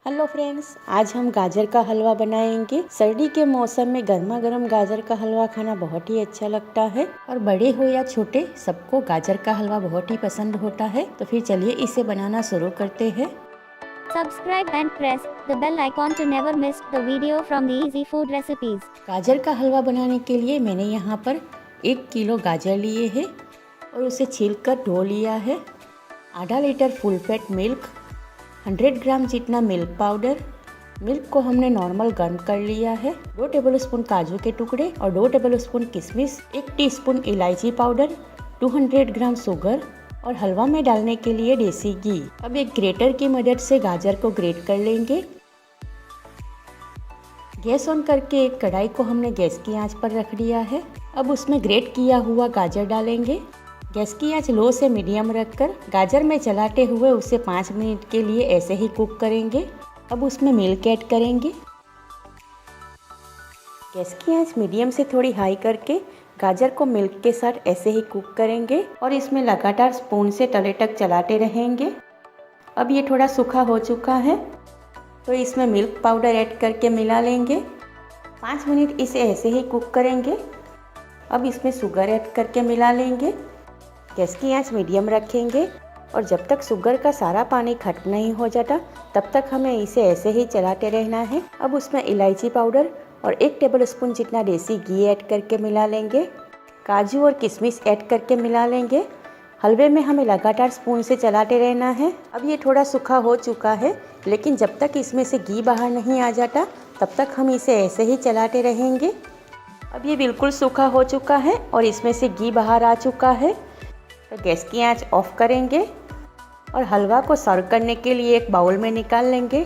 Hello friends, आज हम गाजर का हलवा बनाएंगे। सर्दी के मौसम में गर्मा गर्म गाजर का हलवा खाना बहुत ही अच्छा लगता है और बड़े हो या छोटे सबको गाजर का हलवा बहुत ही पसंद होता है। तो फिर चलिए इसे बनाना शुरू करते हैं। Subscribe and press the bell icon to never miss the video from the Easy Food Recipes. गाजर का हलवा बनाने के लिए मैंने यहाँ पर 1 किलो गाजर लिए हैं और उसे छीलकर धो लिया है। आधा लीटर फुल फैट मिल्क, 100 ग्राम जितना मिल्क पाउडर। मिल्क को हमने नॉर्मल गर्म कर लिया है। 2 टेबलस्पून काजू के टुकड़े और 2 टेबलस्पून किशमिश, 1 टीस्पून इलायची पाउडर, 200 ग्राम शुगर और हलवा में डालने के लिए देसी घी। अब एक ग्रेटर की मदद से गाजर को ग्रेट कर लेंगे। गैस ऑन करके एक कढ़ाई को हमने गैस की आंच पर रख दिया है। अब उसमें ग्रेट किया हुआ गाजर डालेंगे। गैस की आंच लो से मीडियम रखकर गाजर में चलाते हुए उसे 5 मिनट के लिए ऐसे ही कुक करेंगे। अब उसमें मिल्क ऐड करेंगे। गैस की आंच मीडियम से थोड़ी हाई करके गाजर को मिल्क के साथ ऐसे ही कुक करेंगे और इसमें लगातार स्पून से तले तक चलाते रहेंगे। अब ये थोड़ा सूखा हो चुका है तो इसमें मिल्क पाउडर ऐड करके मिला लेंगे। 5 मिनट इसे ऐसे ही कुक करेंगे। अब इसमें शुगर ऐड करके मिला लेंगे। गैस की आंच मीडियम रखेंगे और जब तक शुगर का सारा पानी खत्म नहीं हो जाता तब तक हमें इसे ऐसे ही चलाते रहना है। अब उसमें इलायची पाउडर और 1 टेबलस्पून जितना देसी घी ऐड करके मिला लेंगे। काजू और किशमिश ऐड करके मिला लेंगे। हलवे में हमें लगातार स्पून से चलाते रहना है। अब ये थोड़ा सूखा हो चुका है, लेकिन जब तक इसमें से घी बाहर नहीं आ जाता तब तक हम इसे ऐसे ही चलाते रहेंगे। अब ये बिल्कुल सूखा हो चुका है और इसमें से घी बाहर आ चुका है तो गैस की आंच ऑफ करेंगे और हलवा को सर्व करने के लिए एक बाउल में निकाल लेंगे।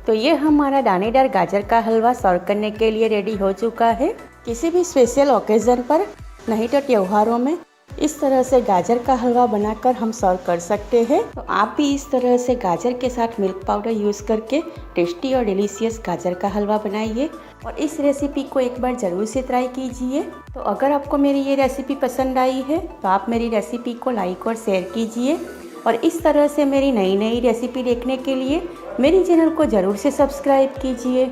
तो ये हमारा दानेदार गाजर का हलवा सर्व करने के लिए रेडी हो चुका है। किसी भी स्पेशल ओकेज़न पर नहीं तो त्योहारों में इस तरह से गाजर का हलवा बनाकर हम सर्व कर सकते हैं। तो आप भी इस तरह से गाजर के साथ मिल्क पाउडर यूज़ करके टेस्टी और डिलीशियस गाजर का हलवा बनाइए और इस रेसिपी को एक बार ज़रूर से ट्राई कीजिए। तो अगर आपको मेरी ये रेसिपी पसंद आई है तो आप मेरी रेसिपी को लाइक और शेयर कीजिए और इस तरह से मेरी नई नई रेसिपी देखने के लिए मेरी चैनल को ज़रूर से सब्सक्राइब कीजिए।